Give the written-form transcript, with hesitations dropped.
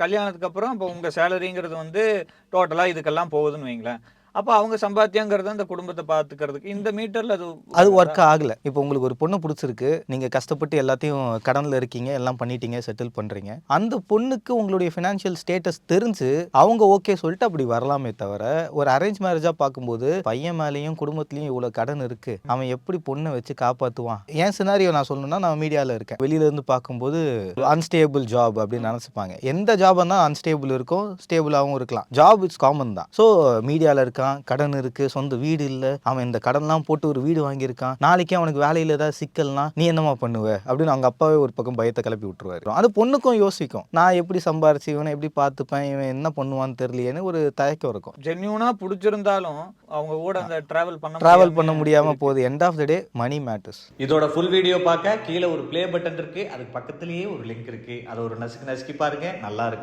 கல்யாணத்துக்கு அப்புறம் இப்போ உங்க சேலரிங்கிறது வந்து டோட்டலா இதுக்கெல்லாம் போகுதுன்னு வைங்களேன். அப்ப அவங்க சம்பாத்தியங்கிறது அந்த குடும்பத்த பார்த்துக்கிறதுக்கு இந்த மீட்டர்ல அது அது வராதா? ஒர்க் ஆகல. இப்போ உங்களுக்கு ஒரு பொண்ணு புடிச்சிருக்கு. நீங்க கஷ்டப்பட்டு எல்லாத்தையும் கடன்ல இருக்கீங்க. எல்லாம் பண்ணிட்டீங்க. செட்டில் பண்றீங்க. அந்த பொண்ணுக்கு உங்களுடைய ஃபினான்ஷியல் ஸ்டேட்டஸ் தெரிஞ்சு அவங்க ஓகே சொல்லிட்டு அப்படி வரலாமே தவிர, ஒரு அரேஞ்ச் மேரேஜா பார்க்கும்போது பையன் மேலயும் குடும்பத்திலயும் இவ்வளவு கடன் இருக்கு. அவன் எப்படி பொண்ண வச்சு காப்பாத்துவான்? என் சினாரியோ நான் சொல்லணும்னா நான் மீடியால இருக்கேன். வெளியில இருந்து பார்க்கும்போது அன்ஸ்டேபிள் ஜாப் அப்படின்னு நினைச்சுப்பாங்க. எந்த ஜாப் இருந்தா அன்ஸ்டேபிள் இருக்கும், ஸ்டேபிளாவும் இருக்கலாம். ஜாப் இட்ஸ் காமன் தான். ஸோ மீடியால இருக்கான், கடன் இருக்கு, சொந்த வீடு இல்ல, அவன் இந்த கடன்லாம் போட்டு ஒரு வீடு வாங்கியிருக்கான், நாளைக்கே அவனுக்கு வேலையில் ஏதாவது சிக்கல்னா நீ என்னமா பண்ணுவ அப்படின்னு அவங்க அப்பாவே ஒரு பக்கம் பயத்தை கிளப்பி விட்டுருவாரு. அது பொண்ணுக்கும் யோசிக்கும், நான் எப்படி சம்பாரிச்சு இவனை எப்படி பார்த்துப்பேன், இவன் என்ன பண்ணுவான்னு தெரியலையேன்னு ஒரு தயக்கம் இருக்கும். ஜென்யூனா பிடிச்சிருந்தாலும் அவங்க கூட அந்த டிராவல் பண்ண முடியாம போகுது. End of the day money matters. இதோட ஃபுல் வீடியோ பார்க்க கீழே ஒரு ப்ளே பட்டன் இருக்கு, அதுக்கு பக்கத்துலயே ஒரு லிங்க் இருக்கு, அதை ஒரு நசுக்கி பாருங்க, நல்லா இருக்கும்.